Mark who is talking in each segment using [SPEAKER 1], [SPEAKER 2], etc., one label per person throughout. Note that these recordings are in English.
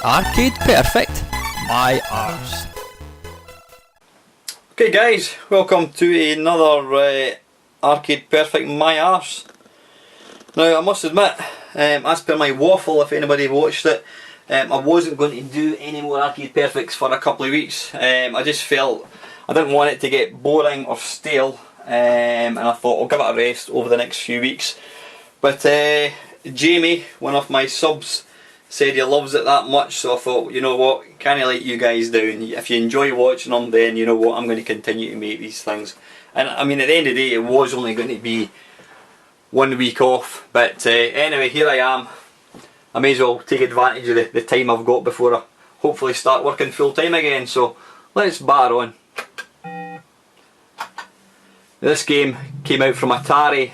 [SPEAKER 1] Arcade Perfect, my Arse.
[SPEAKER 2] Okay guys, welcome to another Arcade Perfect my Arse. Now I must admit, as per my waffle, if anybody watched it, I wasn't going to do any more Arcade Perfects for a couple of weeks. I just felt I didn't want it to get boring or stale, and I thought I'll give it a rest over the next few weeks. But Jamie, one of my subs, said he loves it that much, so I thought, you know what, can't let you guys down. If you enjoy watching them, then you know what, I'm going to continue to make these things. And I mean, at the end of the day, it was only going to be 1 week off, but anyway, here I am. I may as well take advantage of the time I've got before I hopefully start working full time again, so let's batter on. This game came out from Atari.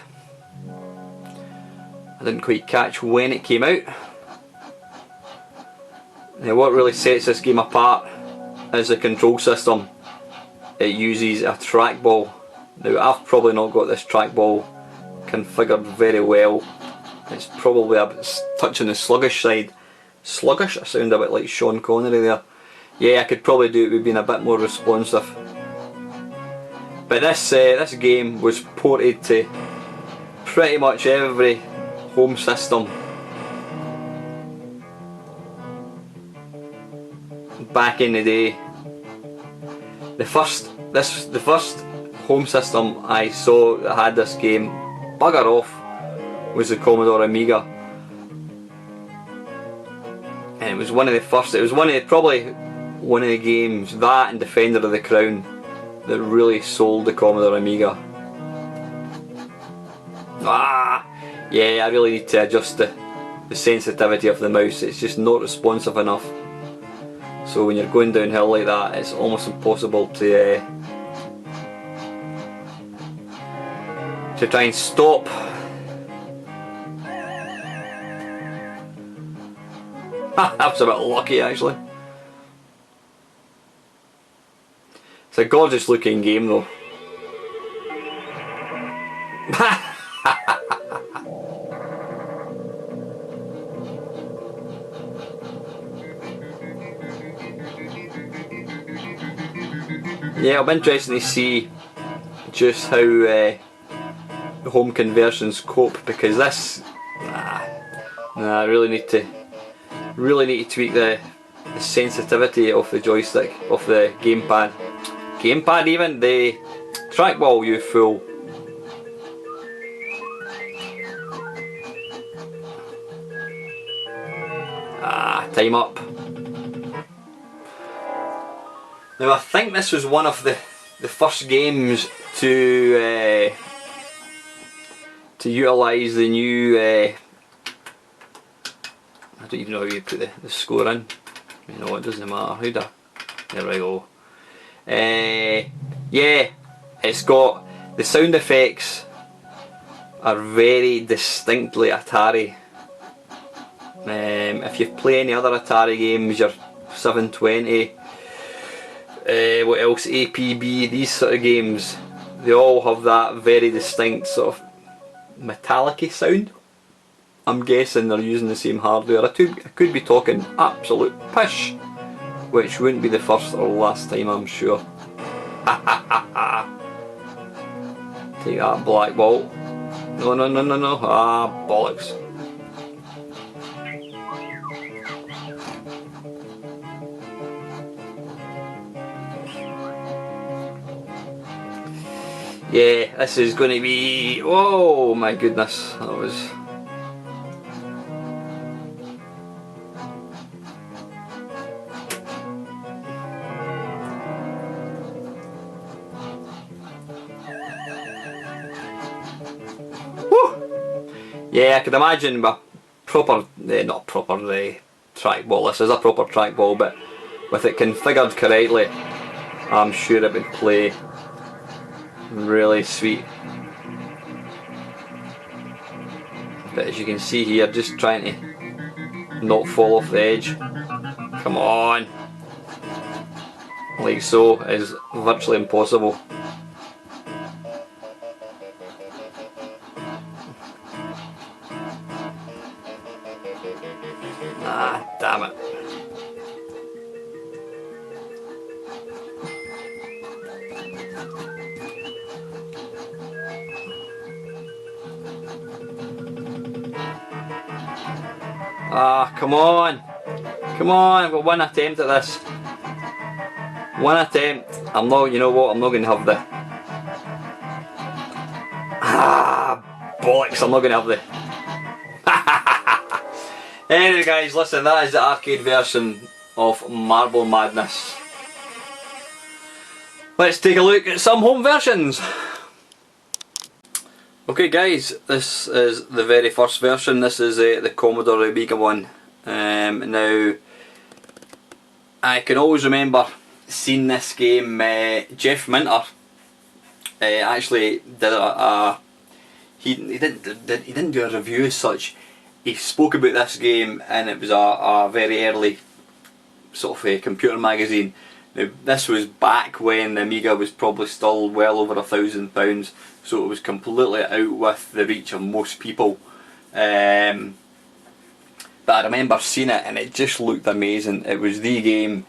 [SPEAKER 2] I didn't quite catch when it came out. Now what really sets this game apart is the control system. It uses a trackball. Now I've probably not got this trackball configured very well. It's probably a bit touching the sluggish side. Sluggish? I sound a bit like Sean Connery there. Yeah, I could probably do it with being a bit more responsive. But this game was ported to pretty much every home system back in the day. The first home system I saw that had this game, bugger off, was the Commodore Amiga, and it was one of the first. It was probably one of the games, that and Defender of the Crown, that really sold the Commodore Amiga. Yeah, I really need to adjust the sensitivity of the mouse. It's just not responsive enough. So when you're going downhill like that, it's almost impossible to try and stop. That was a bit lucky actually. It's a gorgeous looking game though. Yeah, it'll be interesting to see just how the home conversions cope, because this, I really need to tweak the sensitivity of the joystick, of the gamepad even, the trackball, you fool. Time up. Now I think this was one of the first games to utilise the new, I don't even know how you put the score in. You know, it doesn't matter. There we go. Yeah, it's got the sound effects are very distinctly Atari. If you play any other Atari games, your 720, what else, APB, these sort of games, they all have that very distinct sort of metallic-y sound. I'm guessing they're using the same hardware. I could be talking absolute pish, which wouldn't be the first or last time, I'm sure. Take that, black ball. No, bollocks. Yeah, this is going to be, oh my goodness, that was... Woo! Yeah, I could imagine a proper, not proper trackball, this is a proper trackball, but with it configured correctly, I'm sure it would play really sweet. But as you can see here, just trying to not fall off the edge. Come on! Like so is virtually impossible. Ah, damn it. Ah, come on. Come on, I've got one attempt at this. One attempt. I'm not, you know what, I'm not going to have the... Ah, bollocks, I'm not going to have the... Anyway guys, listen, that is the arcade version of Marble Madness. Let's take a look at some home versions. Okay guys, this is the very first version. This is the Commodore Amiga one. Now, I can always remember seeing this game. Jeff Minter actually did he didn't do a review as such. He spoke about this game, and it was a very early sort of a computer magazine. Now, this was back when the Amiga was probably still well over £1,000, so it was completely out with the reach of most people. But I remember seeing it, and it just looked amazing. It was the game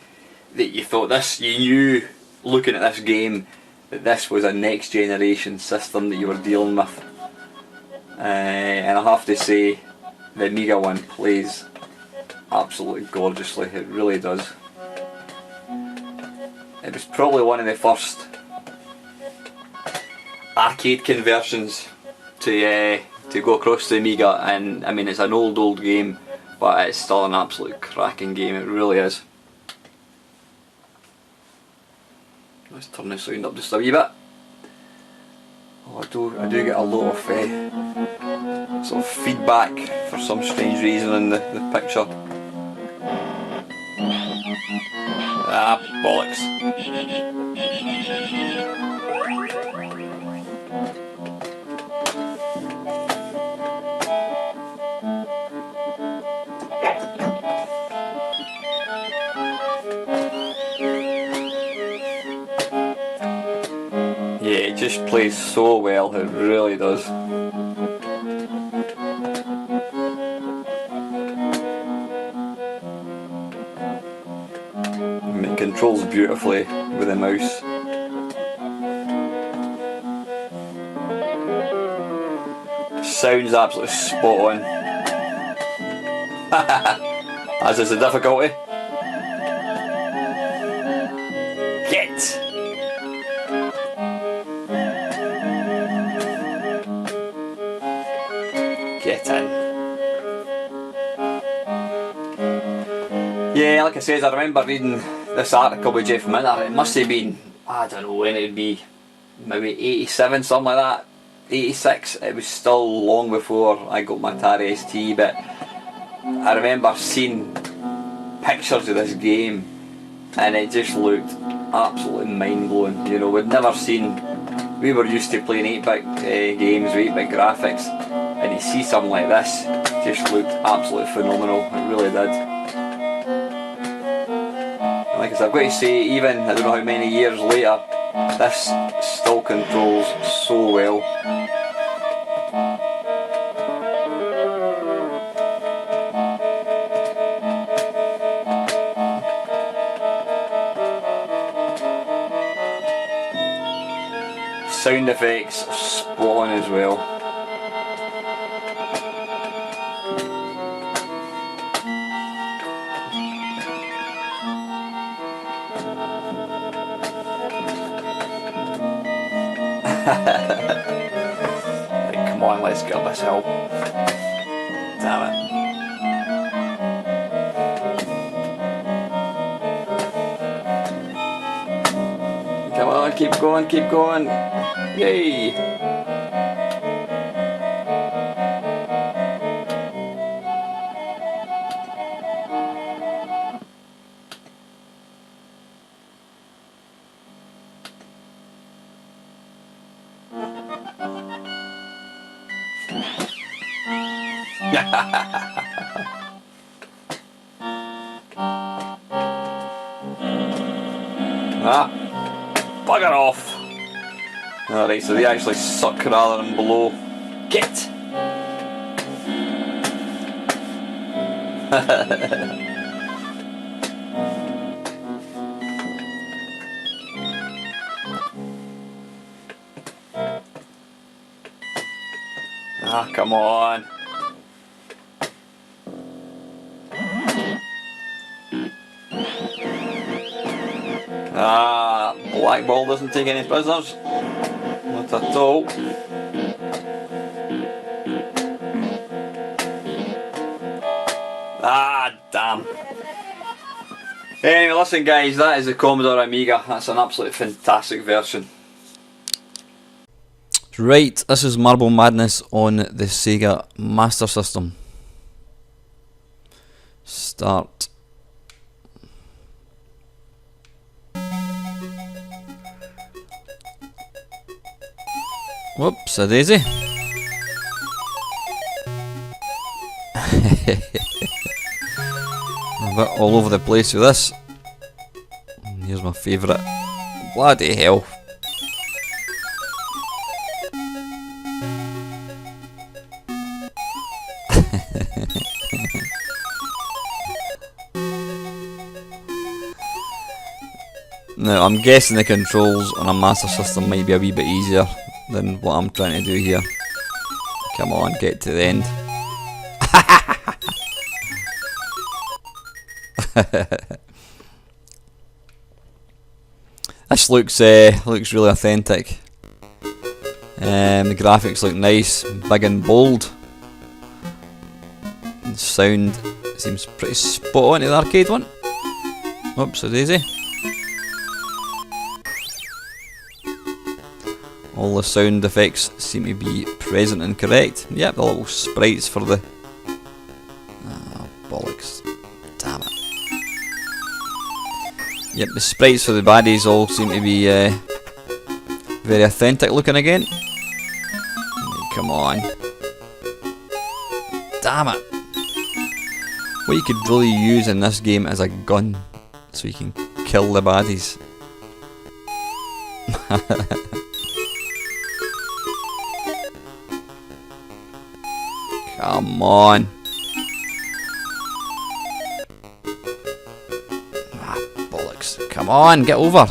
[SPEAKER 2] that you thought you knew looking at this game that this was a next generation system that you were dealing with. And I have to say, the Amiga one plays absolutely gorgeously. It really does. It was probably one of the first arcade conversions to go across the Amiga, and I mean, it's an old game, but it's still an absolute cracking game. It really is. Let's turn the sound up just a wee bit. Oh, I do get a lot of sort of feedback for some strange reason in the picture. Ah, bollocks. Yeah, it just plays so well, it really does. And it controls beautifully with the mouse. Sounds absolutely spot on. As is the difficulty. Get! Get in. Yeah, like I said, I remember reading this article with Jeff Minter. It must have been, I don't know when it would be, maybe 87, something like that. 86. It was still long before I got my Atari ST, but I remember seeing pictures of this game, and it just looked absolutely mind-blowing. You know, we were used to playing 8-bit games with 8-bit graphics, and to see something like this just looked absolutely phenomenal. It really did. And like I said, I've got to say, even I don't know how many years later, this still controls so well. Sound effects are spot on as well. Right, come on, let's get up this hill. Damn it. Come on, keep going, keep going. Yay! Ah, bugger off! Alright, so they actually suck rather than blow. Get! Ah, come on! Ah, black ball doesn't take any prisoners. Not at all. Ah, damn. Anyway, listen guys, that is the Commodore Amiga. That's an absolutely fantastic version.
[SPEAKER 1] Right, this is Marble Madness on the Sega Master System. Start. Whoops, a daisy. A bit all over the place with this. Here's my favourite. Bloody hell. Now, I'm guessing the controls on a Master System might be a wee bit easier than what I'm trying to do here. Come on, get to the end. This looks really authentic. The graphics look nice, big and bold. The sound seems pretty spot on to the arcade one. Oops, a daisy. All the sound effects seem to be present and correct. Yep, the little sprites for the... Ah, bollocks. Damn it. Yep, the sprites for the baddies all seem to be very authentic looking again. Come on. Damn it. What you could really use in this game is a gun, so you can kill the baddies. Come on. Ah, bollocks. Come on, get over.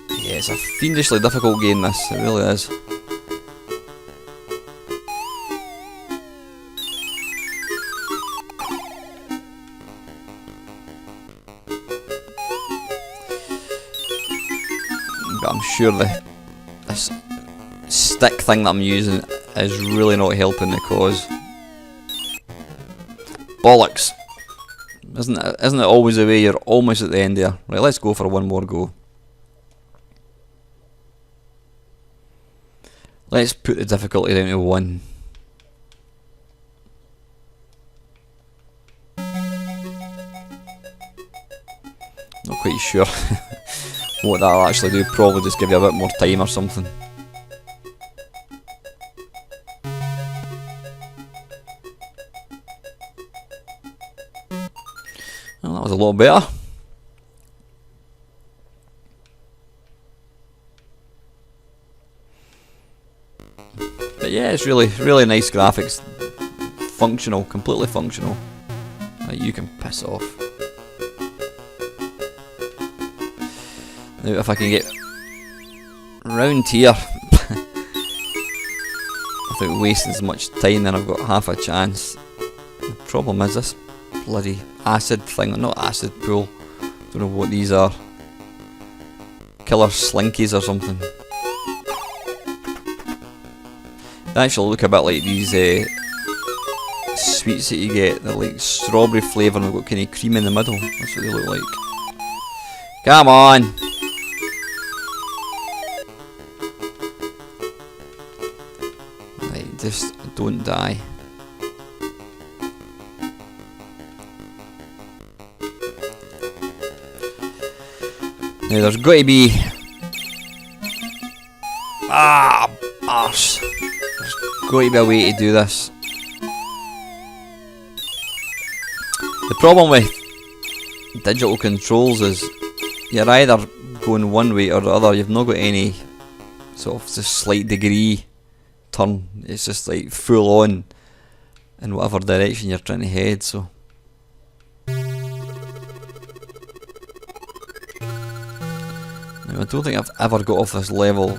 [SPEAKER 1] Yeah, it's a fiendishly difficult game, this. It really is. But I'm sure this stick thing that I'm using is really not helping the cause. Bollocks! Isn't it always the way? You're almost at the end there. Right, let's go for one more go. Let's put the difficulty down to 1. Not quite sure what that'll actually do. Probably just give you a bit more time or something. Well, that was a lot better. But yeah, it's really nice graphics. Functional, completely functional. Like, you can piss off. Now if I can get round here without wasting as much time, then I've got half a chance. The problem is this bloody acid thing, not acid pool. Don't know what these are. Killer slinkies or something. They actually look a bit like these sweets that you get. They're like strawberry flavour and they've got kind of cream in the middle. That's what they look like. Come on! Right, just don't die. Now there's got to be... Ah, arse. There's got to be a way to do this. The problem with digital controls is you're either going one way or the other. You've not got any sort of just slight degree turn. It's just like full on in whatever direction you're trying to head. So now, I don't think I've ever got off this level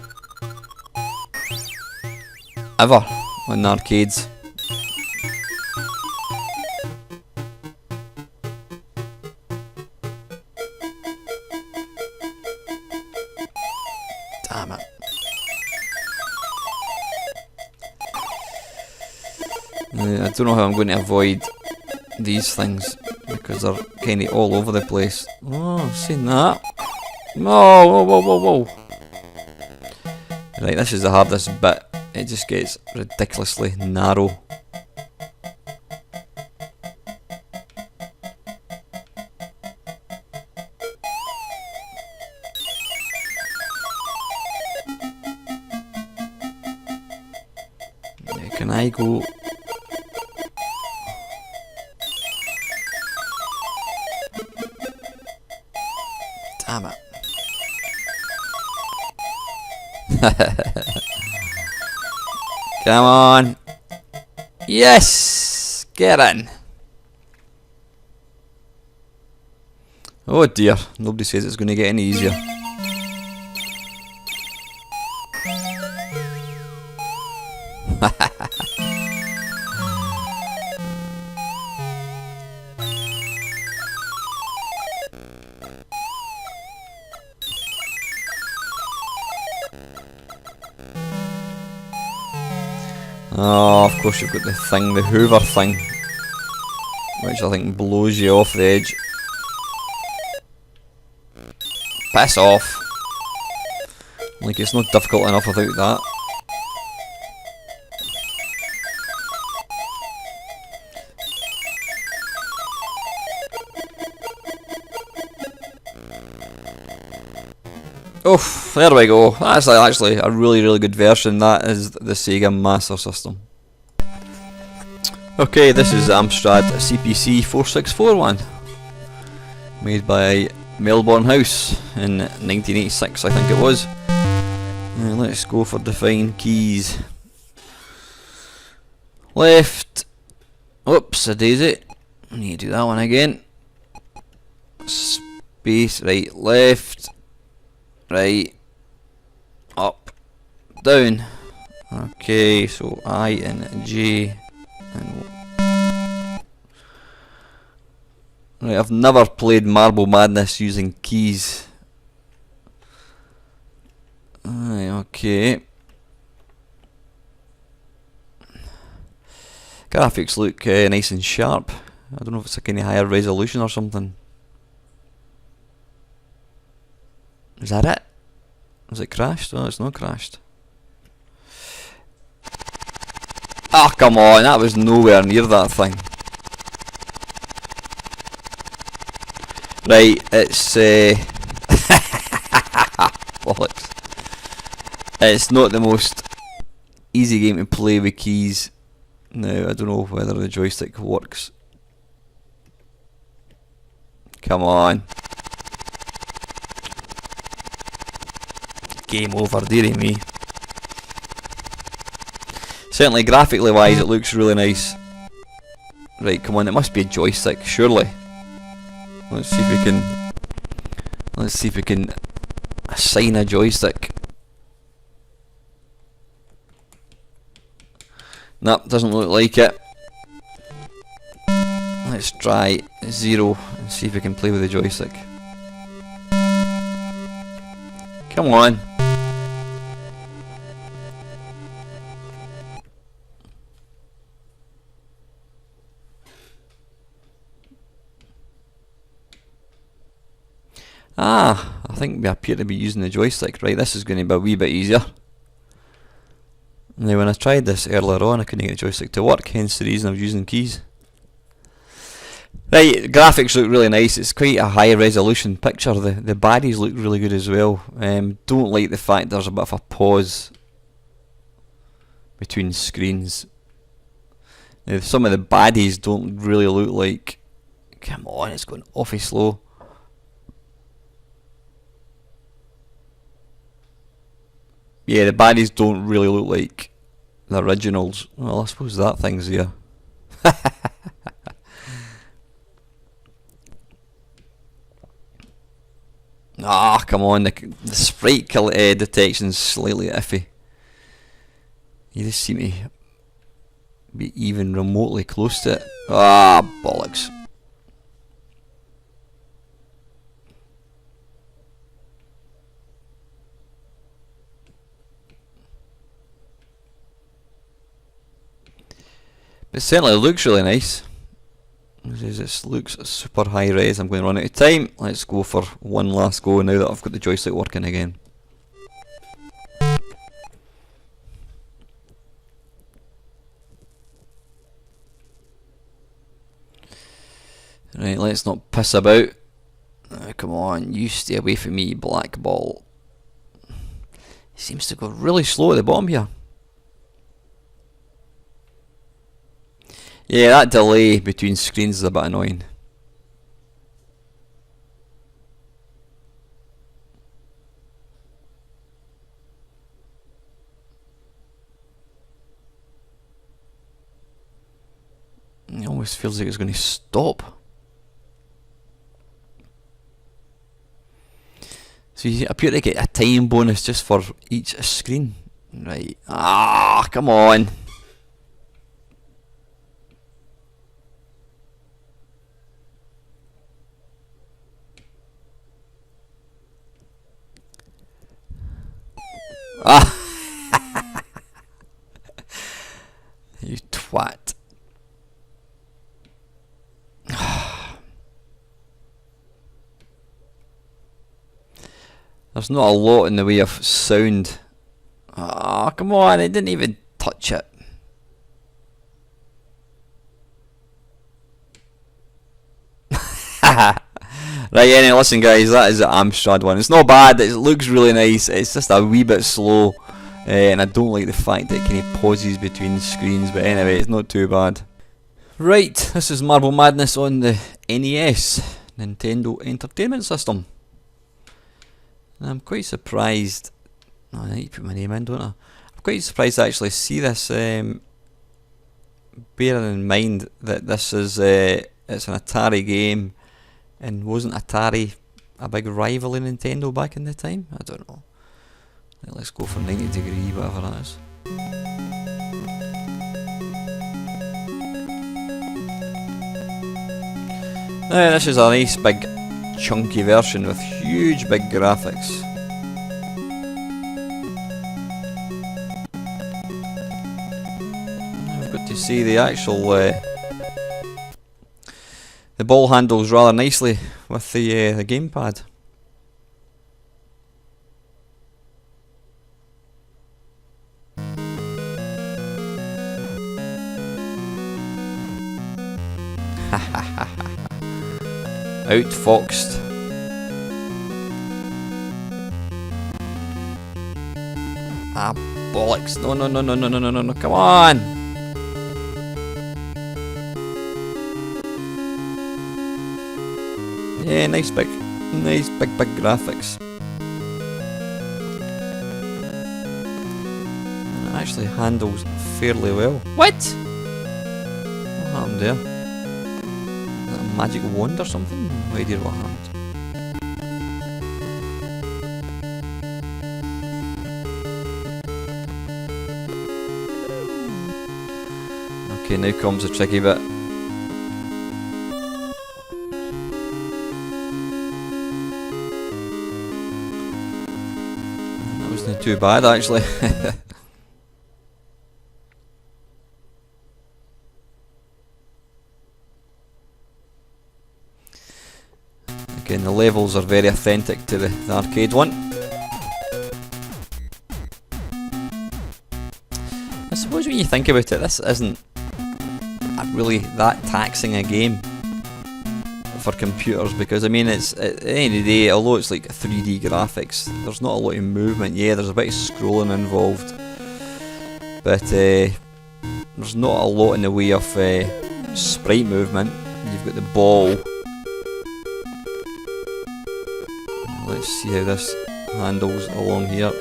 [SPEAKER 1] ever on the arcades. Damn it. I don't know how I'm going to avoid these things because they're kind of all over the place. Oh, I've seen that. Whoa, whoa, whoa, whoa, whoa. Right, this is the hardest bit. It just gets ridiculously narrow. Can I go? Damn it. Come on. Yes! Get in. Oh dear, nobody says it's going to get any easier. Oh, of course you've got the thing, the Hoover thing, which I think blows you off the edge. Piss off. Like, it's not difficult enough without that. Oof, there we go. That's actually a really, really good version. That is the Sega Master System. Okay, this is the Amstrad CPC 464 made by Melbourne House in 1986, I think it was. Let's go for define keys. Left. Oops, a daisy. I need to do that one again. Space, right, left. Right, up, down. Okay, so I and J and right. I've never played Marble Madness using keys. Right, okay. Graphics look nice and sharp. I don't know if it's a kind of higher resolution or something. Is that it? Was it crashed? Oh, it's not crashed. Ah, oh, come on, that was nowhere near that thing. Right, it's bollocks. It's not the most easy game to play with keys. No, I don't know whether the joystick works. Come on. Game over, dearie me. Certainly graphically wise it looks really nice. Right, come on, it must be a joystick, surely. Let's see if we can assign a joystick. Nope, doesn't look like it. Let's try 0 and see if we can play with the joystick. Come on. Ah, I think we appear to be using the joystick. Right, this is going to be a wee bit easier. Now when I tried this earlier on I couldn't get the joystick to work, hence the reason I was using keys. Right, graphics look really nice. It's quite a high resolution picture. The baddies look really good as well. Don't like the fact there's a bit of a pause between screens. Now, some of the baddies don't really look like... Come on, it's going awfully slow. Yeah, the baddies don't really look like the originals. Well, I suppose that thing's there. Ah, come on, the sprite detection's slightly iffy. You just seem to be even remotely close to it. Ah, bollocks. It certainly looks really nice. This looks super high res. I'm going to run out of time. Let's go for one last go now that I've got the joystick working again. Right, let's not piss about. Oh, come on, you stay away from me, black ball. He seems to go really slow at the bottom here. Yeah, that delay between screens is a bit annoying. It almost feels like it's going to stop. So you appear to get a time bonus just for each screen. Right. Ah, come on. Ah. You twat. There's not a lot in the way of sound. Ah, come on, it didn't even touch it. Right, anyway, listen guys, that is the Amstrad one. It's not bad, it looks really nice, it's just a wee bit slow. And I don't like the fact that it kind of pauses between screens, but anyway, it's not too bad. Right, this is Marble Madness on the NES, Nintendo Entertainment System. And I'm quite surprised. Oh, I need to put my name in, don't I? I'm quite surprised to actually see this. Bearing in mind that this is it's an Atari game, and wasn't Atari a big rival in Nintendo back in the time? I don't know. Let's go for 90 degree, whatever that is. Now this is a nice big chunky version with huge big graphics. I've got to see the actual the ball handles rather nicely with the gamepad. Outfoxed. Ah, bollocks. No, no, no, no, no, no, no, no, no, come on! Yeah, nice big graphics. And it actually handles fairly well. What? What happened there? Is that a magic wand or something? No idea what happened. Okay, now comes the tricky bit. That wasn't too bad actually. Again, the levels are very authentic to the arcade one. I suppose when you think about it, this isn't really that taxing a game for computers, because I mean, it's at the end of the day, although it's like 3D graphics, there's not a lot of movement. Yeah, there's a bit of scrolling involved, but there's not a lot in the way of sprite movement. You've got the ball. Let's see how this handles along here.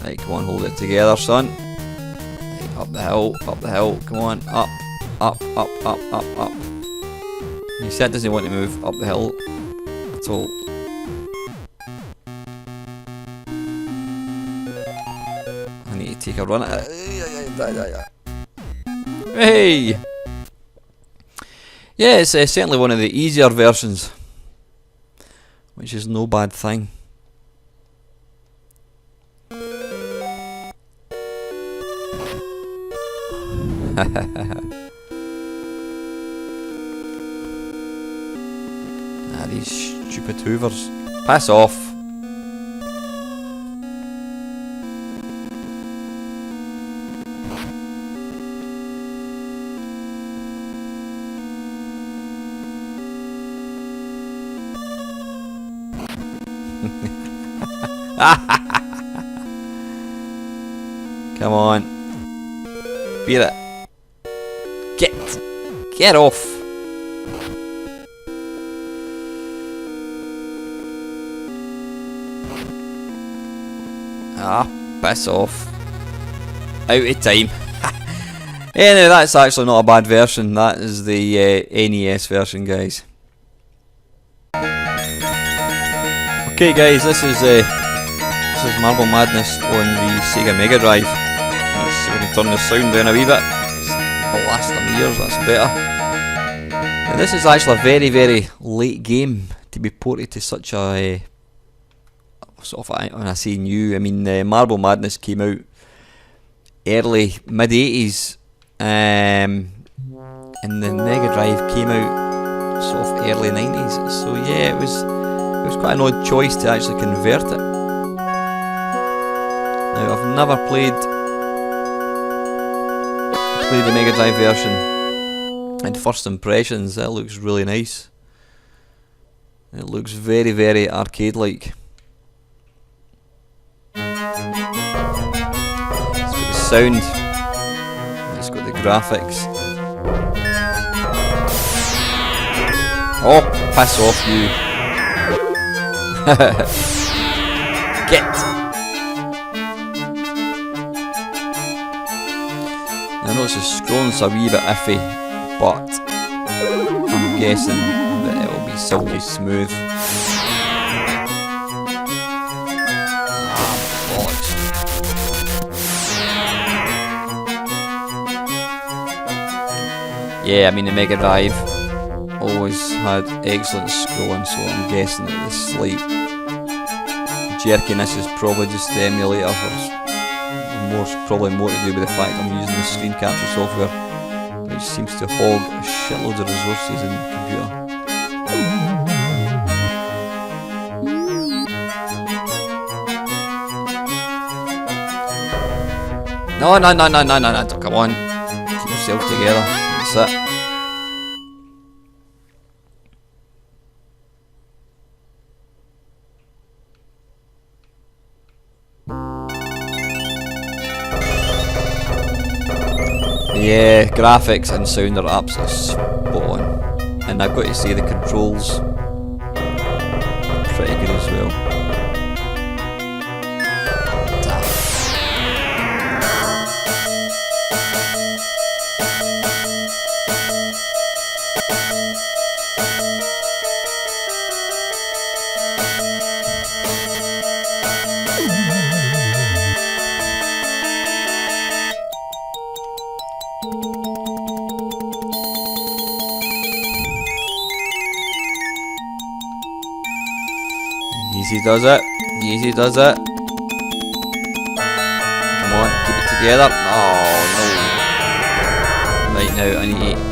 [SPEAKER 1] Right, come on, hold it together, son. Right, up the hill, come on, up, up, up, up, up, up. You said doesn't want to move up the hill at all. I need to take a run at it. Hey! Yeah, it's certainly one of the easier versions, which is no bad thing. These stupid hoovers. Pass off. Come on. Beat it. Get off. Piss off. Out of time. Anyway, that's actually not a bad version. That is the NES version, guys. Okay, guys, this is Marble Madness on the Sega Mega Drive. Let's see if we can turn the sound down a wee bit. It'll last them years. That's better. Now, this is actually a very, very late game to be ported to such a sort of, when I say new, I mean Marble Madness came out early, mid-80s, and the Mega Drive came out sort of early 90s, so yeah, it was quite an odd choice to actually convert it. Now, I've never played the Mega Drive version, and first impressions, it looks really nice. It looks very, very arcade-like. Sound, it's got the graphics. Oh, piss off, you. Get. I know the scrolling's a wee bit iffy, but I'm guessing that it will be silky smooth. Yeah, I mean the Mega Drive always had excellent scrolling, so I'm guessing that the slight jerkiness is probably just the emulator. Probably more to do with the fact I'm using the screen capture software, which seems to hog a shitload of resources in the computer. No, come on. Keep yourself together. That's it. Yeah, graphics and sound are absolutely spot on. And I've got to say the controls are pretty good as well. Easy does it. Easy does it. Come on, keep it together. Oh no. Right now, I need to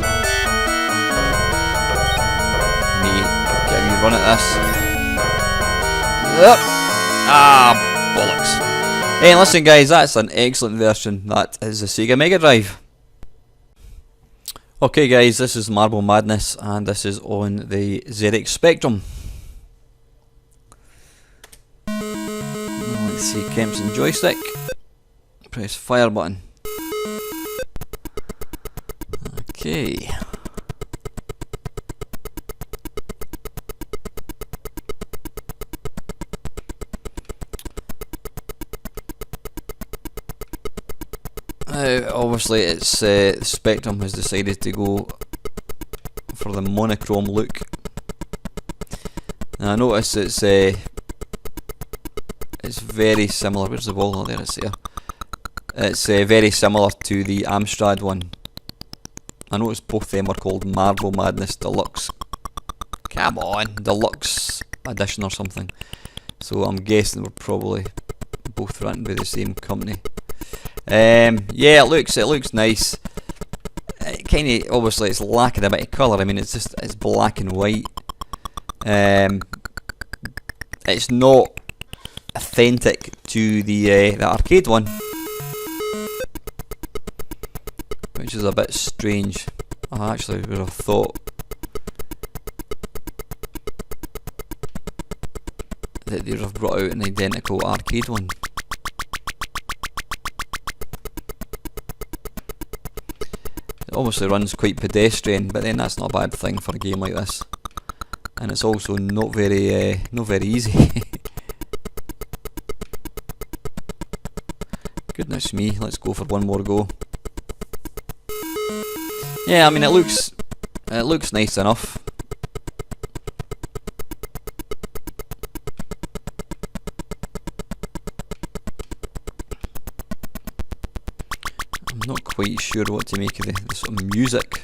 [SPEAKER 1] get a wee run at this. Yep. Ah, bollocks. Hey, listen guys, that's an excellent version. That is the Sega Mega Drive. Okay guys, this is Marble Madness and this is on the ZX Spectrum. Let's see, Kempson joystick. Press fire button. Okay. Obviously, it's Spectrum has decided to go for the monochrome look. Now I notice it's very similar. Where's the ball? Oh, there it's there. It's very similar to the Amstrad one. I noticed both them are called Marble Madness Deluxe. Come on, Deluxe Edition or something. So I'm guessing we're probably both written by the same company. Yeah, it looks nice. Kind of, obviously it's lacking a bit of colour. I mean, it's black and white. It's not authentic to the arcade one, which is a bit strange. I actually would have thought that they would have brought out an identical arcade one. It obviously runs quite pedestrian, but then that's not a bad thing for a game like this. And it's also not very easy. Goodness me, let's go for one more go. Yeah, I mean it looks nice enough. I'm not quite sure what to make of the sort of music,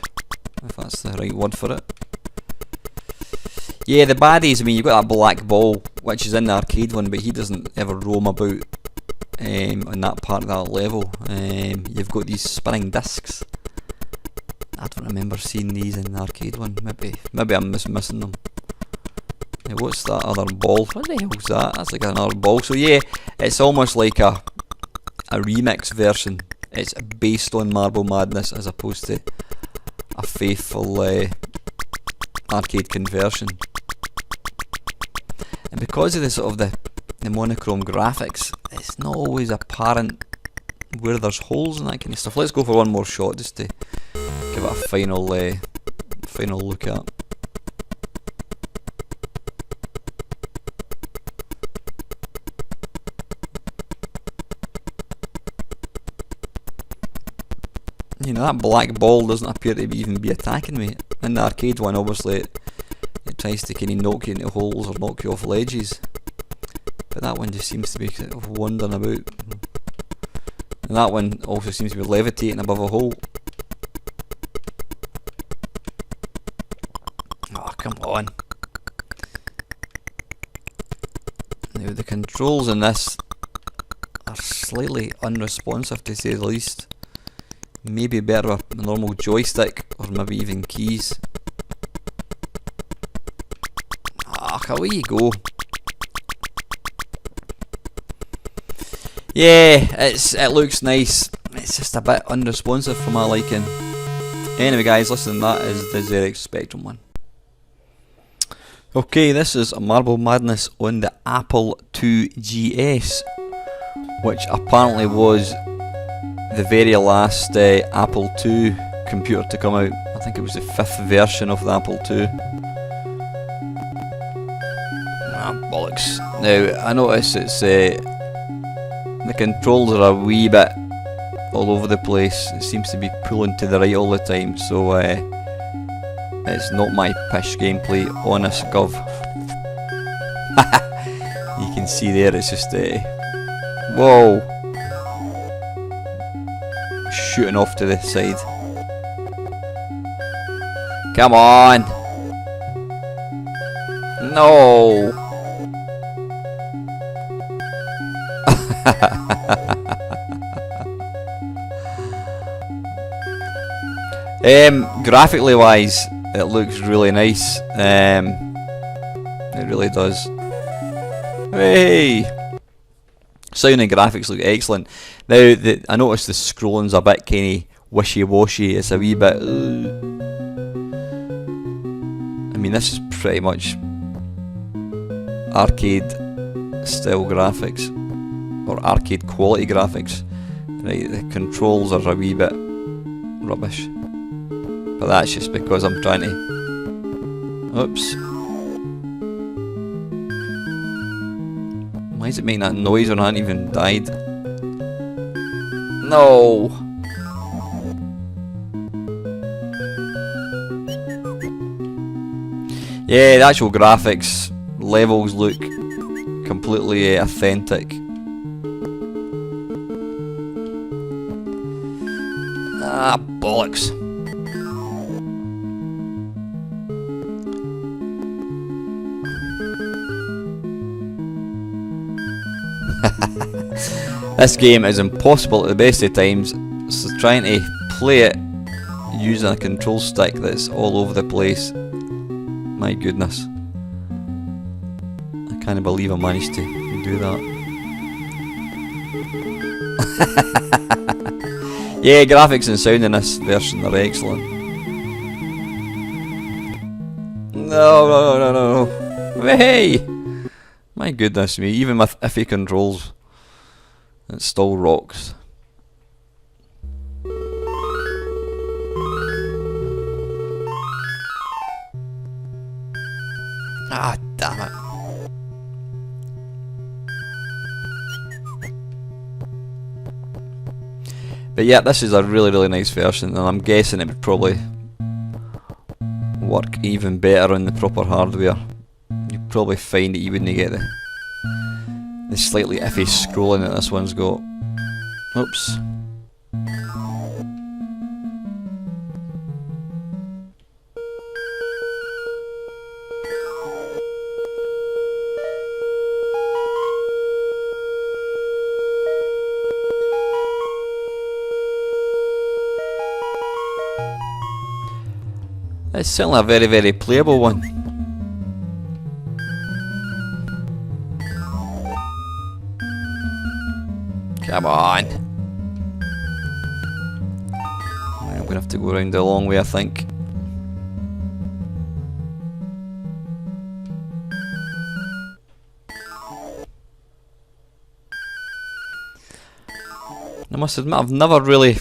[SPEAKER 1] if that's the right word for it. Yeah, the baddies, I mean, you've got that black ball, which is in the arcade one, but he doesn't ever roam about on that part of that level. You've got these spinning discs. I don't remember seeing these in the arcade one. Maybe I'm missing them. What's that other ball? What the hell's that? That's like another ball. So yeah, it's almost like a remix version. It's based on Marble Madness as opposed to a faithful arcade conversion. And because of the sort of the monochrome graphics, it's not always apparent where there's holes and that kind of stuff. Let's go for one more shot just to give it a final look at. You know, that black ball doesn't appear to even be attacking me. In the arcade one, obviously, it tries to kind of knock you into holes or knock you off ledges. But that one just seems to be kind of wandering about. And that one also seems to be levitating above a hole. Oh, come on. Now, the controls in this are slightly unresponsive, to say the least. Maybe better with a normal joystick, or maybe even keys. Ah, away you go. Yeah, it looks nice. It's just a bit unresponsive for my liking. Anyway guys, listen, that is the ZX Spectrum one. Okay, this is Marble Madness on the Apple II GS, which apparently was the very last Apple II computer to come out. I think it was the 5th version of the Apple II. Ah, bollocks. Now, I notice it's the controls are a wee bit all over the place. It seems to be pulling to the right all the time, so it's not my pish gameplay, honest gov. You can see there, it's just whoa, shooting off to the side. Come on! No! Graphically wise, it looks really nice. It really does. Hey! Sound and graphics look excellent. Now, I noticed the scrolling's a bit kind of wishy-washy. It's a wee bit. I mean, this is pretty much arcade style graphics, or arcade quality graphics. Right, the controls are a wee bit rubbish, but that's just because I'm trying to. Oops. Why is it making that noise when I haven't even died? No! Yeah, the actual graphics, levels look completely authentic. Ah, bollocks. This game is impossible at the best of times, so trying to play it using a control stick that's all over the place. My goodness. I can't believe I managed to do that. Yeah, graphics and sound in this version are excellent. No. Hey! My goodness me, even with iffy controls, it still rocks. Ah, damn it. But yeah, this is a really nice version, and I'm guessing it would probably work even better on the proper hardware. You'd probably find that you wouldn't get the slightly iffy scrolling that this one's got. Oops. It's certainly a very playable one. Come on. I'm going to have to go around the long way, I think. I must admit, I've never really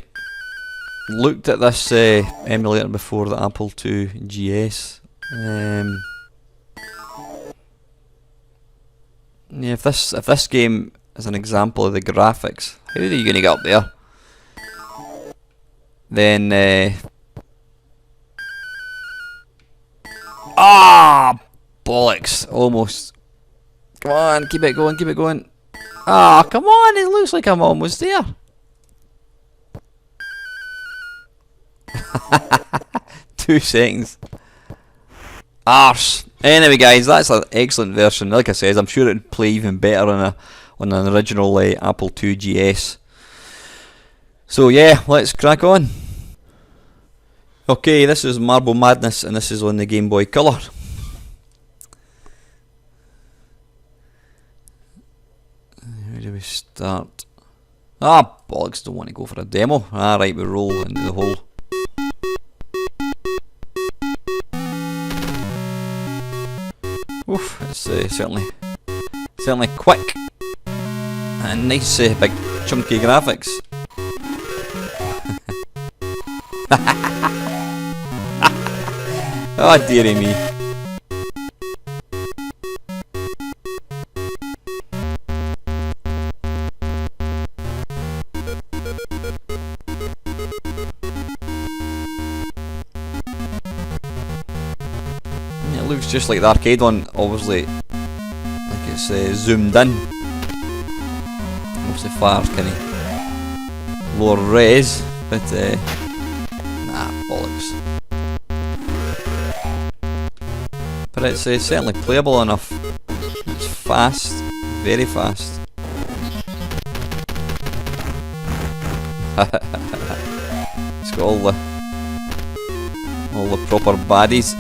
[SPEAKER 1] looked at this emulator before, the Apple II GS. Yeah, if this game is an example of the graphics, how are you going to get up there? Then bollocks! Almost. Come on, keep it going. Ah, come on! It looks like I'm almost there. 2 seconds. Arse. Anyway, guys, that's an excellent version. Like I said, I'm sure it'd play even better on an original Apple II GS. So yeah, let's crack on. Okay, this is Marble Madness, and this is on the Gameboy Color. How do we start? Ah, bollocks! Don't want to go for a demo. Ah, right, we roll into the hole. Oof, it's certainly quick and nice big chunky graphics. Oh dearie me. It looks just like the arcade one, obviously, like it's zoomed in. Mostly far kind of lower res, but nah, bollocks. But it's certainly playable enough. It's fast, very fast. It's got all the proper baddies.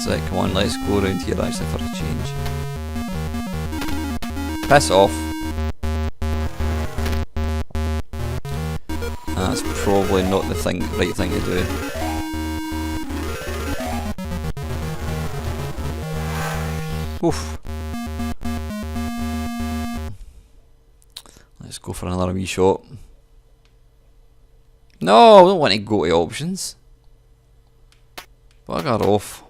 [SPEAKER 1] So come on, let's go around here actually for a change. Piss off. That's probably not the right thing to do. Oof. Let's go for another wee shot. No, I don't want to go to options. Bugger off.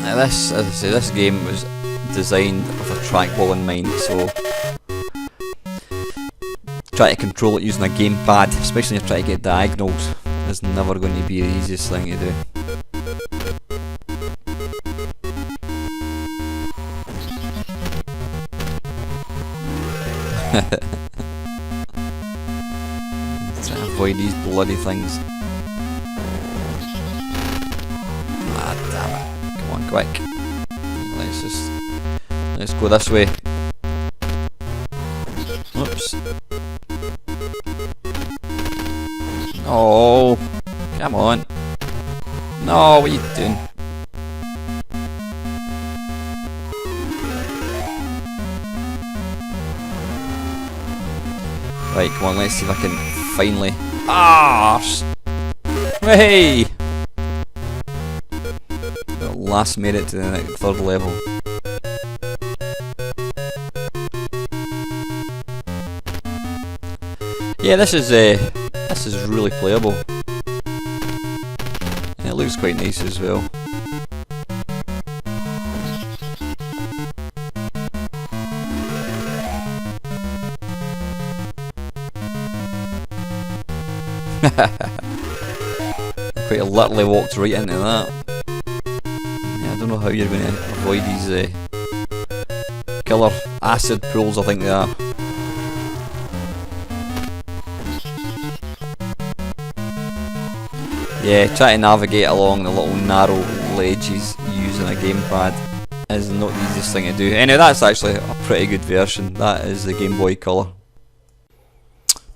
[SPEAKER 1] Now this, as I say, this game was designed with a trackball in mind, so trying to control it using a gamepad, especially when you're trying to get diagonals, is never going to be the easiest thing to do. Trying to avoid these bloody things. Ah, damn it. Come on, quick. Let's go this way. Oops. Oh, come on. No, what are you doing? Right, come on, let's see if I can finally... Arse! Hey! At last made it to the third level. Yeah, this is really playable. And it looks quite nice as well. Quite literally walked right into that. Yeah, I don't know how you're going to avoid these killer acid pools, I think they are. Yeah, trying to navigate along the little narrow ledges using a gamepad is not the easiest thing to do. Anyway, that's actually a pretty good version. That is the Gameboy Color.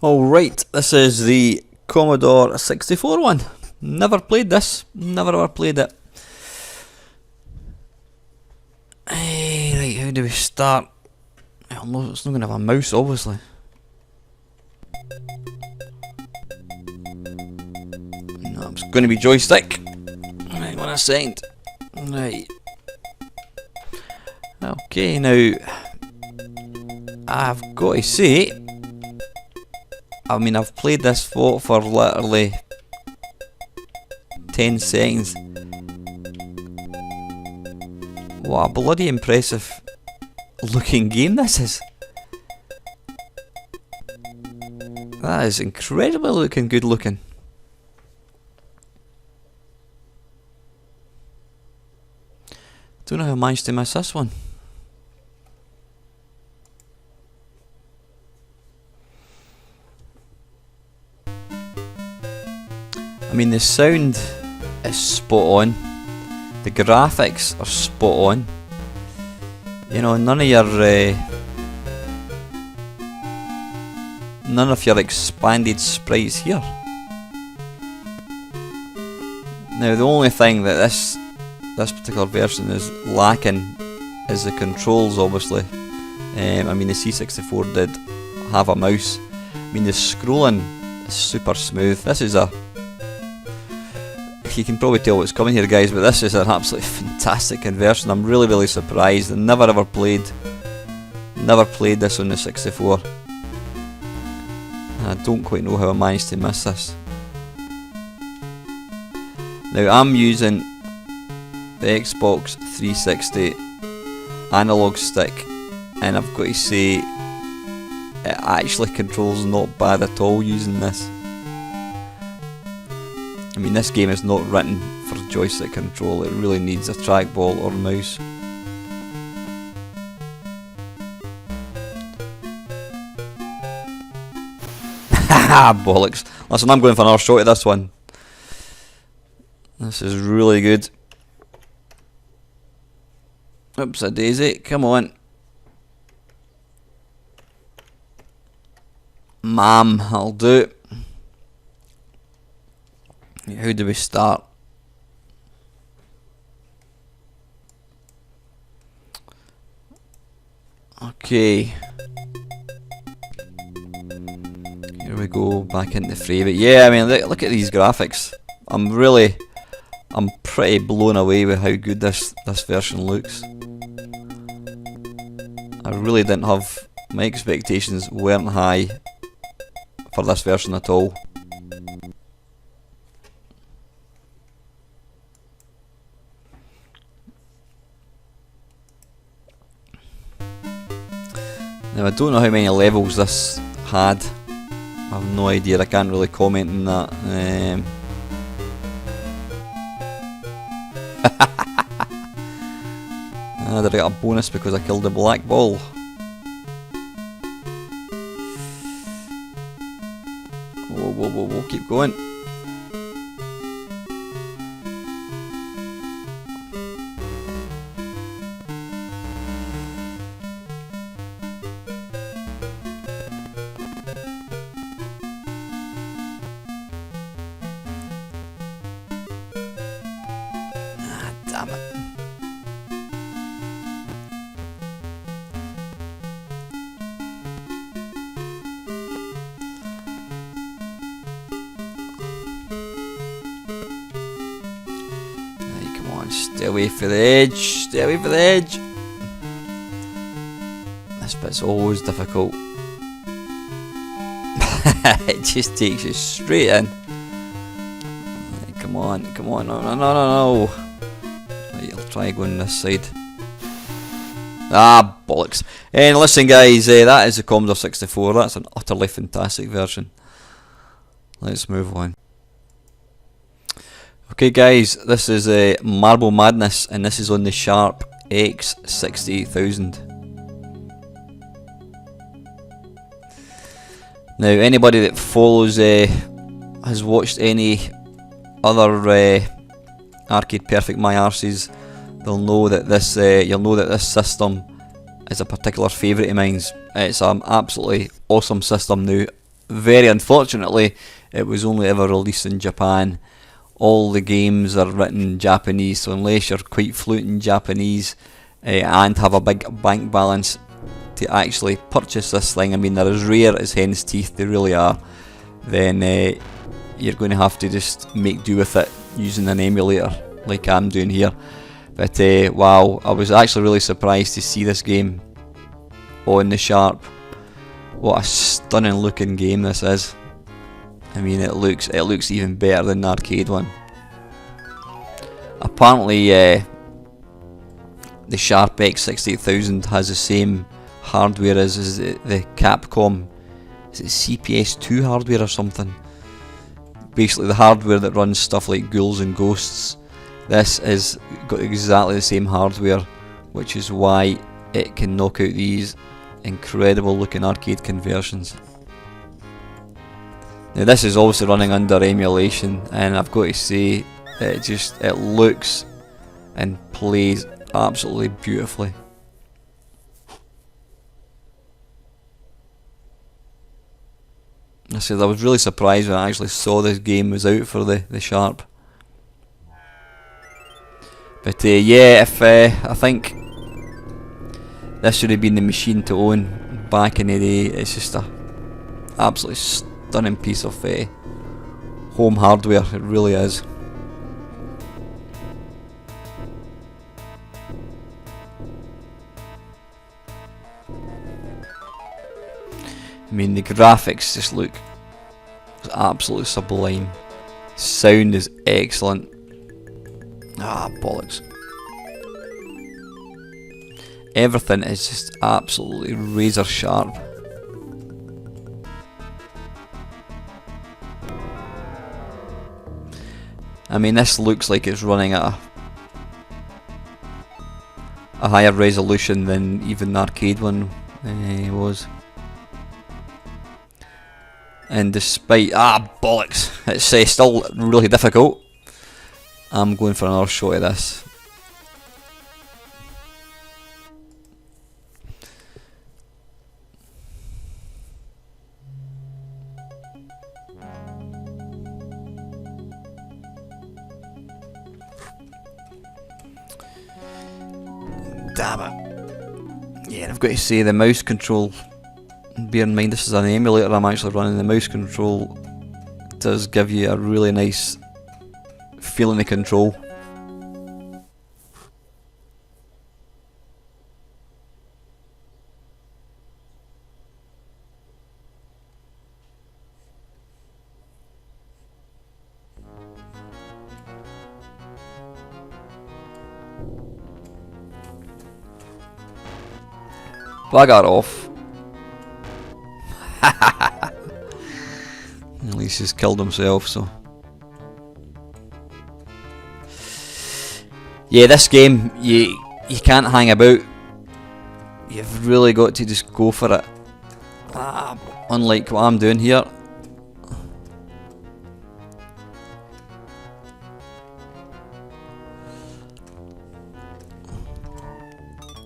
[SPEAKER 1] Alright, this is the Commodore 64 one. Never played this. Never ever played it. Right, how do we start? Oh no, it's not going to have a mouse, obviously. No, it's going to be joystick. Right, 1 second. Right. Okay, now I've got to say, I mean, I've played this for literally 10 seconds. What a bloody impressive looking game this is. That is incredibly good looking. Don't know how I managed to miss this one. I mean, the sound is spot on. The graphics are spot on. You know, none of your expanded sprites here. Now, the only thing that this particular version is lacking is the controls, obviously. I mean, the C64 did have a mouse. I mean, the scrolling is super smooth. This is you can probably tell what's coming here, guys, but this is an absolutely fantastic conversion. I'm really surprised. I never ever played this on the 64. I don't quite know how I managed to miss this. Now, I'm using the Xbox 360 analog stick, and I've got to say, it actually controls not bad at all using this. I mean, this game is not written for joystick control. It really needs a trackball or mouse. Haha, bollocks. Listen, I'm going for another shot at this one. This is really good. Oops, a daisy. Come on. Ma'am, I'll do it. How do we start? Okay. Here we go, back into frame. But yeah, I mean, look at these graphics. I'm pretty blown away with how good this version looks. I really didn't have, my expectations weren't high for this version at all. Now I don't know how many levels this had. I have no idea, I can't really comment on that. Did I get a bonus because I killed the black ball? Whoa, whoa, whoa, whoa, keep going. Ah, damn it. Stay away for the edge, stay away for the edge. This bit's always difficult. It just takes you straight in. Come on, come on, no, no, no, no, no. Right, I'll try going this side. Ah, bollocks. And listen guys, that is the Commodore 64, that's an utterly fantastic version. Let's move on. Okay guys, this is Marble Madness, and this is on the Sharp X68000. Now anybody that follows, has watched any other Arcade Perfect My Arses, they'll know that this, you'll know that this system is a particular favourite of mine. It's an absolutely awesome system. Now, very unfortunately, it was only ever released in Japan. All the games are written in Japanese, so unless you're quite fluent in Japanese and have a big bank balance to actually purchase this thing, I mean they're as rare as hen's teeth, they really are, then you're going to have to just make do with it using an emulator like I'm doing here. But wow, I was actually really surprised to see this game on the Sharp. What a stunning looking game this is. I mean, it looks even better than the arcade one. Apparently, the Sharp X68000 has the same hardware as the Capcom. Is it CPS2 hardware or something? Basically, the hardware that runs stuff like Ghouls and Ghosts. This has got exactly the same hardware, which is why it can knock out these incredible looking arcade conversions. Now this is obviously running under emulation, and I've got to say it looks and plays absolutely beautifully. I said I was really surprised when I actually saw this game was out for the Sharp. But yeah, if I think this should have been the machine to own back in the day. It's just a absolutely stunning piece of home hardware, it really is. I mean, the graphics just look absolutely sublime. Sound is excellent. Ah, bollocks. Everything is just absolutely razor sharp. I mean, this looks like it's running at a higher resolution than even the arcade one was. And despite, bollocks, it's still really difficult. I'm going for another shot of this. Damn it. Yeah, I've got to say the mouse control, bear in mind this is an emulator I'm actually running, the mouse control does give you a really nice feeling of control. Bugger off. least he's killed himself, so. Yeah, this game, you can't hang about. You've really got to just go for it. Unlike what I'm doing here.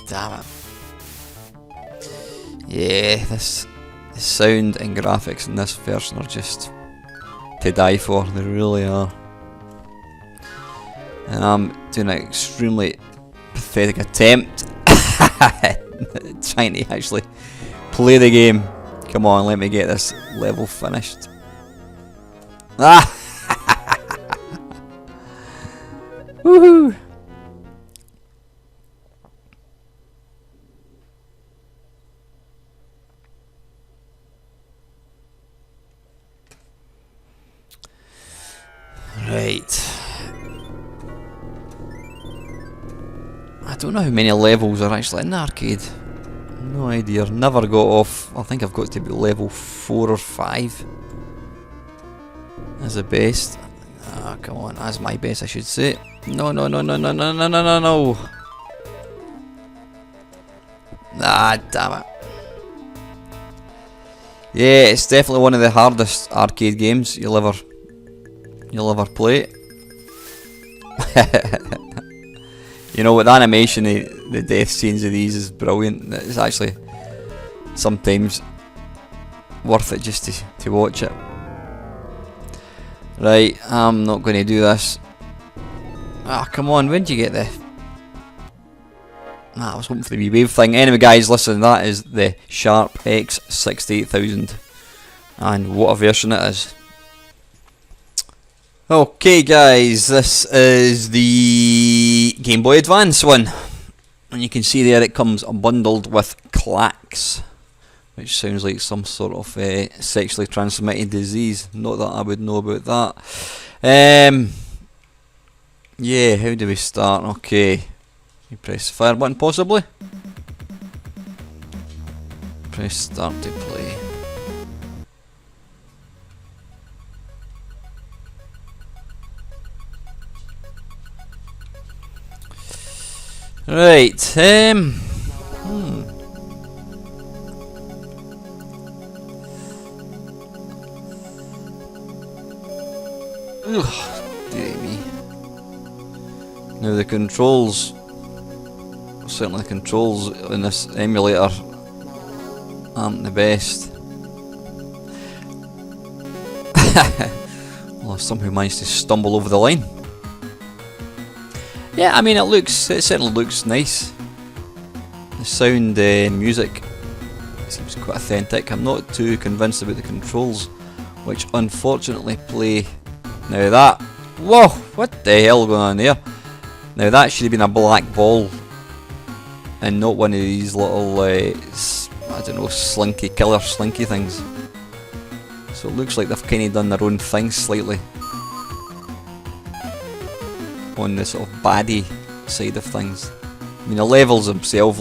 [SPEAKER 1] Damn it. Yeah, the sound and graphics in this version are just to die for. They really are. And I'm doing an extremely pathetic attempt trying to actually play the game. Come on, let me get this level finished. Ah! Woohoo! Right. I don't know how many levels are actually in the arcade. No idea. Never got off. I think I've got to be level 4 or 5. That's the best. Ah, come on. That's my best, I should say. No, no, no, no, no, no, no, no, no, no. Ah, damn it. Yeah, it's definitely one of the hardest arcade games you'll ever play. You know what, the animation of the death scenes of these is brilliant. It's actually sometimes worth it just to watch it. Right, I'm not going to do this. Ah, come on, when did you get the... I was hoping for the wee wave thing. Anyway guys, listen, that is the Sharp X68000. And what a version it is. Okay guys, this is the Game Boy Advance one. And you can see there it comes bundled with clacks. Which sounds like some sort of sexually transmitted disease. Not that I would know about that. Yeah, how do we start? Okay. You press the fire button possibly. Press start to play. Right, Ugh, dear me. Now the controls, certainly the controls in this emulator aren't the best. Well, I somehow managed to stumble over the line. Yeah, I mean it certainly looks nice. The sound, music seems quite authentic. I'm not too convinced about the controls, which unfortunately play. Now that, whoa, what the hell going on there? Now that should have been a black ball, and not one of these little, I don't know, killer slinky things. So it looks like they've kind of done their own thing slightly. On the sort of baddie side of things. I mean the levels themselves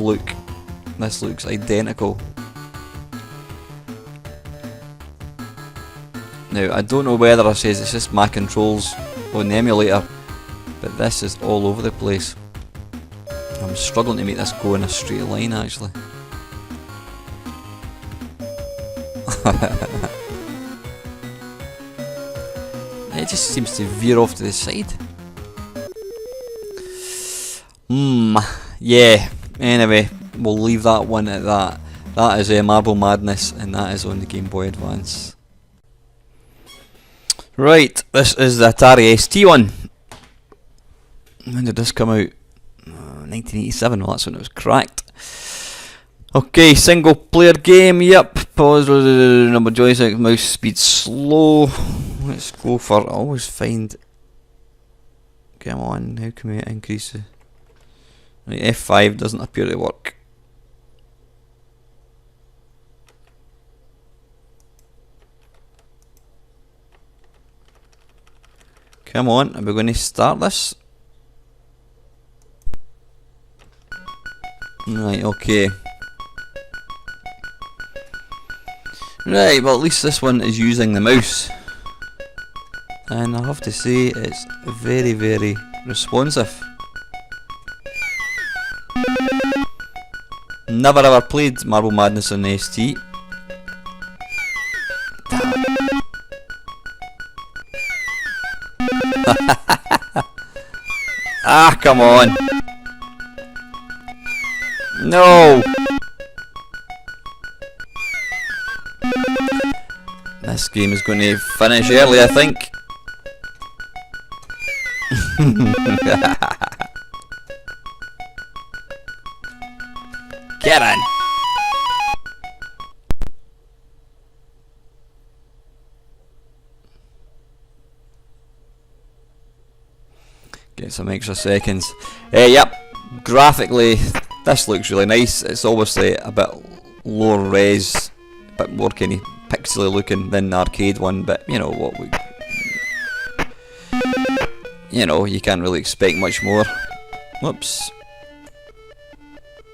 [SPEAKER 1] this looks identical. Now I don't know whether I says it's just my controls on the emulator, but this is all over the place. I'm struggling to make this go in a straight line actually. It just seems to veer off to the side. Yeah, anyway, we'll leave that one at that. That is Marble Madness, and that is on the Game Boy Advance. Right, this is the Atari ST one. When did this come out? 1987, well that's when it was cracked. Okay, single player game, yep. Pause, number joystick, mouse speed slow. Let's go for, I always find... Come on, how can we increase the... Right, F5 doesn't appear to work. Come on, are we going to start this? Right, okay. Right, well at least this one is using the mouse. and I have to say it's very, very responsive. Never ever played Marble Madness on the ST. Ah, come on. No. This game is going to finish early, I think. Get in. Get some extra seconds. Yep, graphically this looks really nice. It's obviously a bit lower res, a bit more kind of pixely looking than the arcade one, but you know what we, you know, you can't really expect much more. Whoops.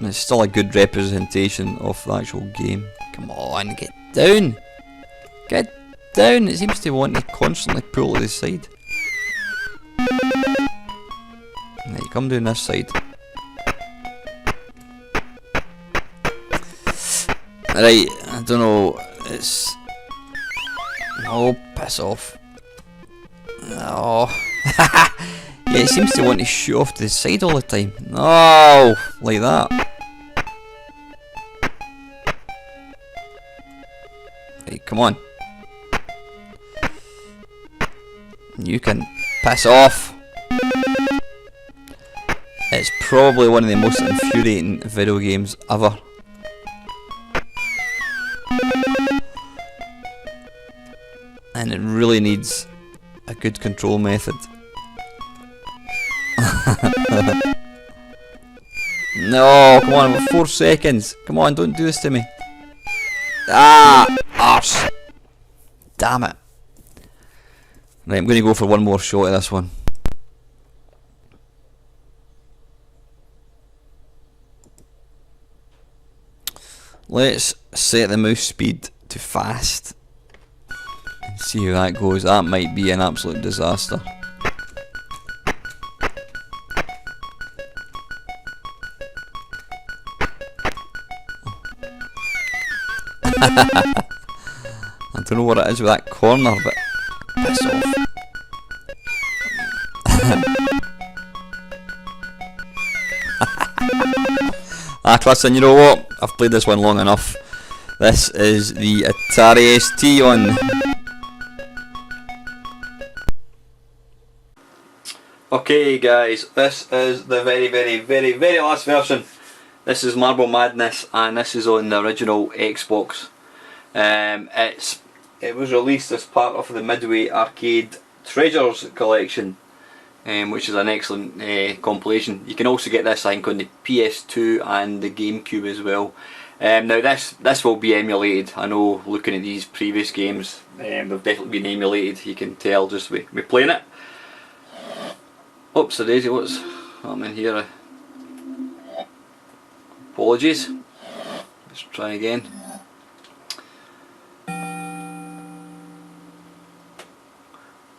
[SPEAKER 1] It's still a good representation of the actual game. Come on, get down! Get down! It seems to want to constantly pull to the side. Now you come down this side. Right, I don't know, it's... Oh, piss off. Oh. Yeah, it seems to want to shoot off to the side all the time. Oh, like that. Right, come on. You can piss off. It's probably one of the most infuriating video games ever. And it really needs a good control method. No, come on, we've 4 seconds. Come on, don't do this to me. Ah, arse. Damn it. Right, I'm going to go for one more shot of this one. Let's set the mouse speed to fast and see how that goes. That might be an absolute disaster. I don't know what it is with that corner, but piss off. Listen, you know what? I've played this one long enough. This is the Atari ST one. Okay guys, this is the very last version. This is Marble Madness and this is on the original Xbox. It was released as part of the Midway Arcade Treasures collection, which is an excellent compilation. You can also get this, I think, on the PS2 and the GameCube as well. Now this will be emulated. I know, looking at these previous games, they've definitely been emulated. You can tell just with playing it. Oops, a daisy, what's happening here? Apologies. Let's try again.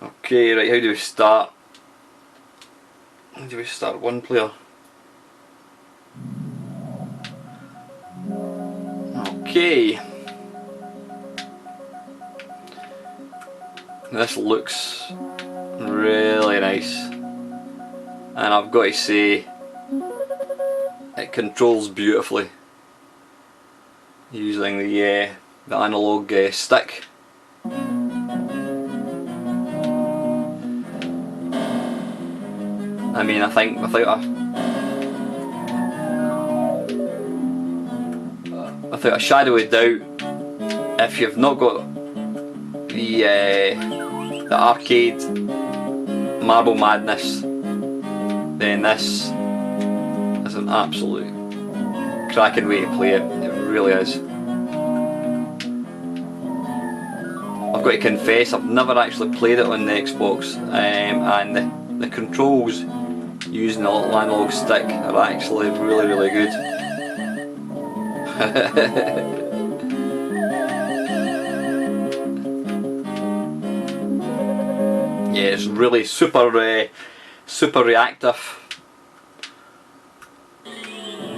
[SPEAKER 1] Okay, right, how do we start? How do we start one player? Okay. This looks really nice. And I've got to say, it controls beautifully using the analog stick. I mean, I think without a shadow of doubt, if you've not got the arcade Marble Madness, then this is an absolute cracking way to play it. It really is. I've got to confess, I've never actually played it on the Xbox, and the controls using the little analog stick are actually really good.
[SPEAKER 2] yeah, it's really super reactive,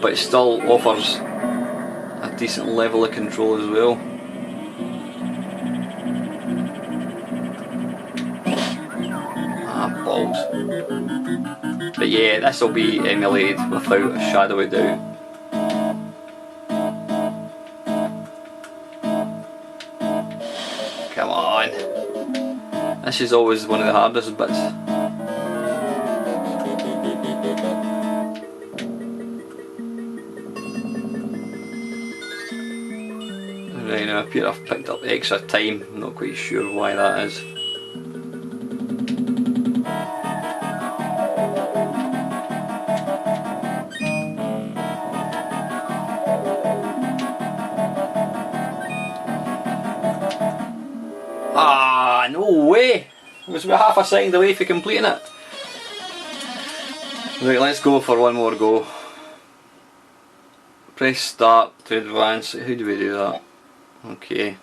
[SPEAKER 2] but it still offers a decent level of control as well. Ah, balls. But yeah, this will be emulated without a shadow of doubt. Come on. This is always one of the hardest bits. Right, now I appear I've picked up extra time, I'm not quite sure why that is. Ah, no way! It was about half a second away from completing it. Right, let's go for one more go. Press start to advance. How do we do that? Okay.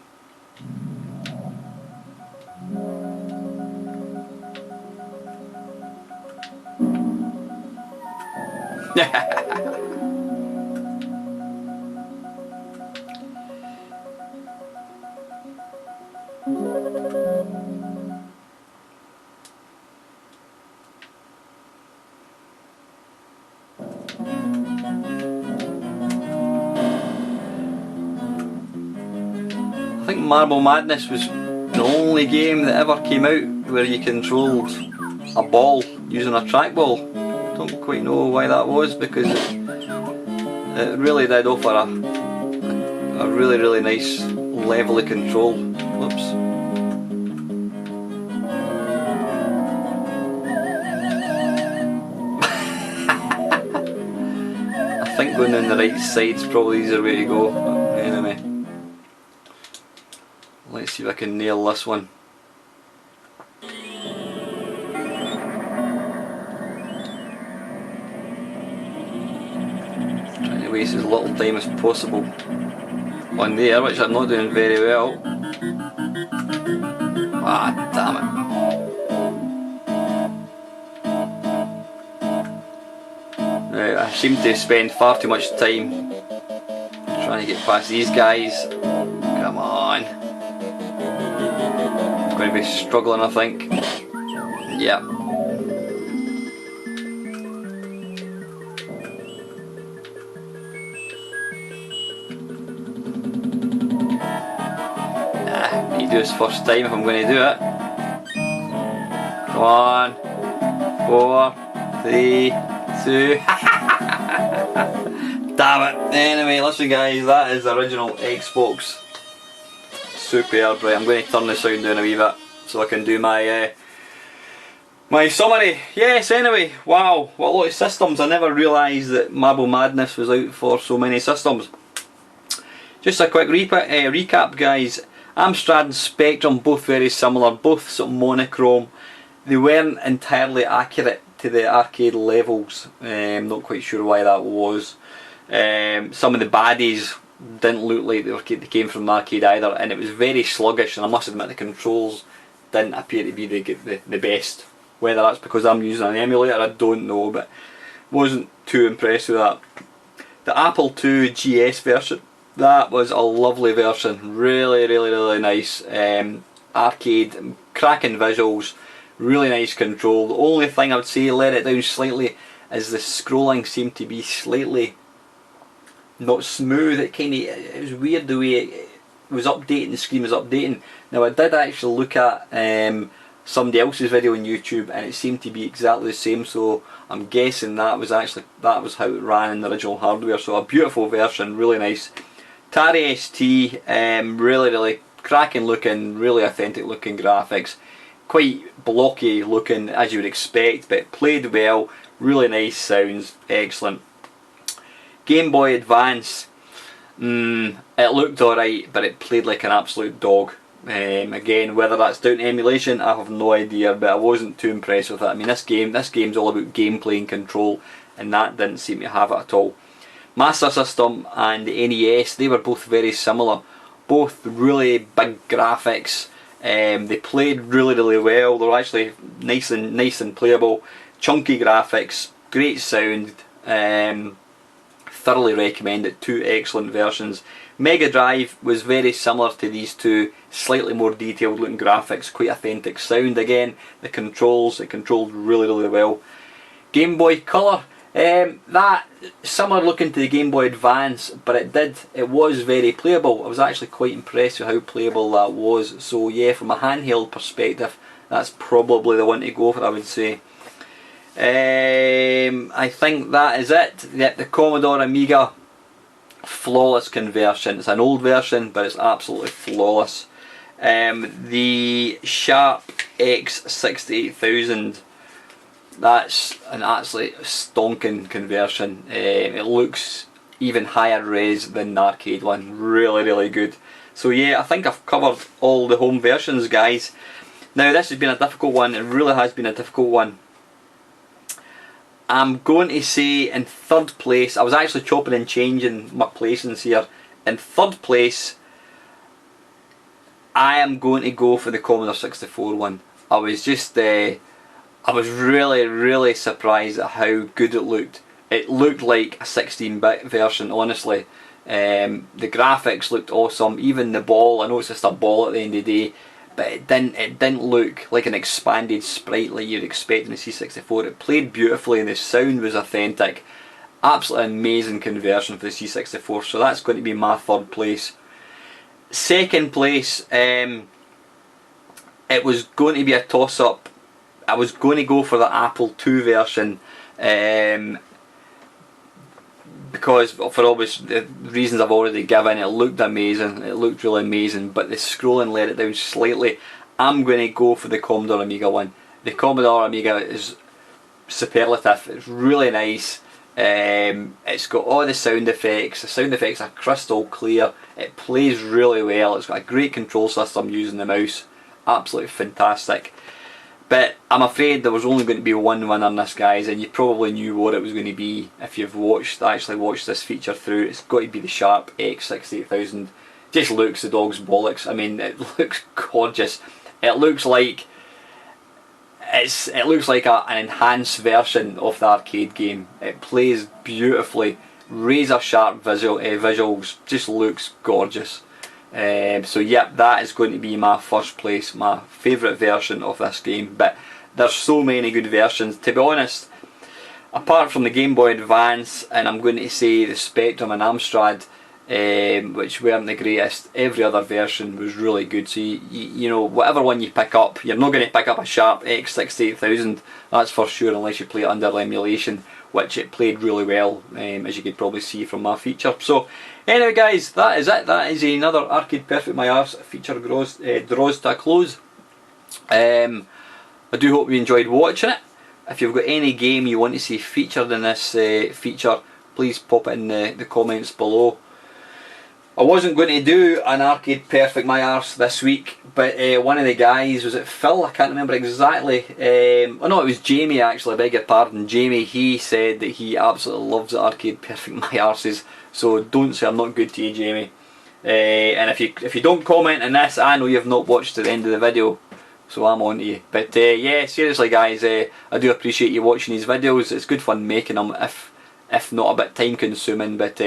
[SPEAKER 2] I think Marble Madness was the only game that ever came out where you controlled a ball using a trackball. Don't quite know why that was, because it really did offer a really nice level of control. Whoops. I think going down the right side's probably the easier way to go, but anyway. Let's see if I can nail this one. Trying to waste as little time as possible on there, which I'm not doing very well. Ah, damn it. Right, I seem to spend far too much time trying to get past these guys. Come on. I'm going to be struggling, I think. Yeah. Need to do this first time if I'm going to do it. Come on. 4, 3, 2. Damn it. Anyway, listen guys, that is the original Xbox. Superb. Right, I'm going to turn the sound down a wee bit so I can do my my summary. Yes, anyway, wow, what a lot of systems. I never realised that Marble Madness was out for so many systems. Just a quick recap guys. Amstrad and Spectrum, both very similar, both sort of monochrome. They weren't entirely accurate to the arcade levels. Not quite sure why that was. Some of the baddies didn't look like they came from the arcade either, and it was very sluggish, and I must admit the controls didn't appear to be the best. Whether that's because I'm using an emulator, I don't know, but wasn't too impressed with that. The Apple II GS version, that was a lovely version, really nice. Arcade, cracking visuals, really nice control. The only thing I would say let it down slightly is the scrolling seemed to be slightly not smooth. It was weird the way it was updating, the screen was updating. Now I did actually look at somebody else's video on YouTube and it seemed to be exactly the same, so I'm guessing that was how it ran in the original hardware. So a beautiful version, really nice. Atari ST, really cracking looking, really authentic looking graphics, quite blocky looking as you would expect, but played well, really nice sounds, excellent. Game Boy Advance, it looked alright, but it played like an absolute dog. Again, whether that's down to emulation, I have no idea, but I wasn't too impressed with it. I mean, this game's all about gameplay and control, and that didn't seem to have it at all. Master System and the NES, they were both very similar. Both really big graphics, They played really well. They were actually nice and playable. Chunky graphics, great sound. Thoroughly recommend it. Two excellent versions. Mega Drive was very similar to these two, slightly more detailed looking graphics, quite authentic sound again. The controls, it controlled really well. Game Boy Color, that similar looking to the Game Boy Advance, but it was very playable. I was actually quite impressed with how playable that was. So yeah, from a handheld perspective, that's probably the one to go for, I would say. I think that is it. The Commodore Amiga, flawless conversion. It's an old version, but it's absolutely flawless. The Sharp X68000, that's an absolutely stonking conversion. It looks even higher res than the arcade one. Really good. So yeah, I think I've covered all the home versions, guys. Now this has been a difficult one. It really has been a difficult one. I'm going to say in third place, I was actually chopping and changing my placings here. In third place, I am going to go for the Commodore 64 one. I was just, I was really surprised at how good it looked. It looked like a 16-bit version, honestly. The graphics looked awesome. Even the ball, I know it's just a ball at the end of the day, but it didn't look like an expanded sprite like you'd expect in the C64. It played beautifully and the sound was authentic. Absolutely amazing conversion for the C64, so that's going to be my third place. Second place, it was going to be a toss up. I was going to go for the Apple II version, because for obvious reasons I've already given. It looked amazing, it looked really amazing, but the scrolling let it down slightly. I'm going to go for the Commodore Amiga one. The Commodore Amiga is superlative, it's really nice. It's got all the sound effects. The sound effects are crystal clear. It plays really well. It's got a great control system using the mouse. Absolutely fantastic. But I'm afraid there was only going to be one winner in this, guys, and you probably knew what it was going to be if you've actually watched this feature through. It's got to be the Sharp X68000. Just looks the dog's bollocks. I mean, it looks gorgeous. It looks like an enhanced version of the arcade game. It plays beautifully, razor sharp visuals, just looks gorgeous. So yep, that is going to be my first place, my favourite version of this game. But there's so many good versions, to be honest. Apart from the Game Boy Advance, and I'm going to say the Spectrum and Amstrad, which weren't the greatest, every other version was really good. So you know, whatever one you pick up, you're not going to pick up a Sharp X68000, that's for sure, unless you play it under emulation, which it played really well, as you could probably see from my feature. So anyway, guys, that is it. That is another Arcade Perfect My Arse feature draws to a close. I do hope you enjoyed watching it. If you've got any game you want to see featured in this feature, please pop it in the comments below. I wasn't going to do an Arcade Perfect My Arse this week, but one of the guys, was it Phil? I can't remember exactly. Oh no, it was Jamie actually, I beg your pardon. Jamie, he said that he absolutely loves the Arcade Perfect My Arses, so don't say I'm not good to you, Jamie. And if you don't comment on this, I know you've not watched to the end of the video, so I'm on to you. But yeah, seriously guys, I do appreciate you watching these videos. It's good fun making them, if not a bit time consuming, but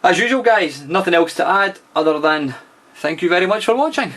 [SPEAKER 2] as usual guys, nothing else to add other than thank you very much for watching.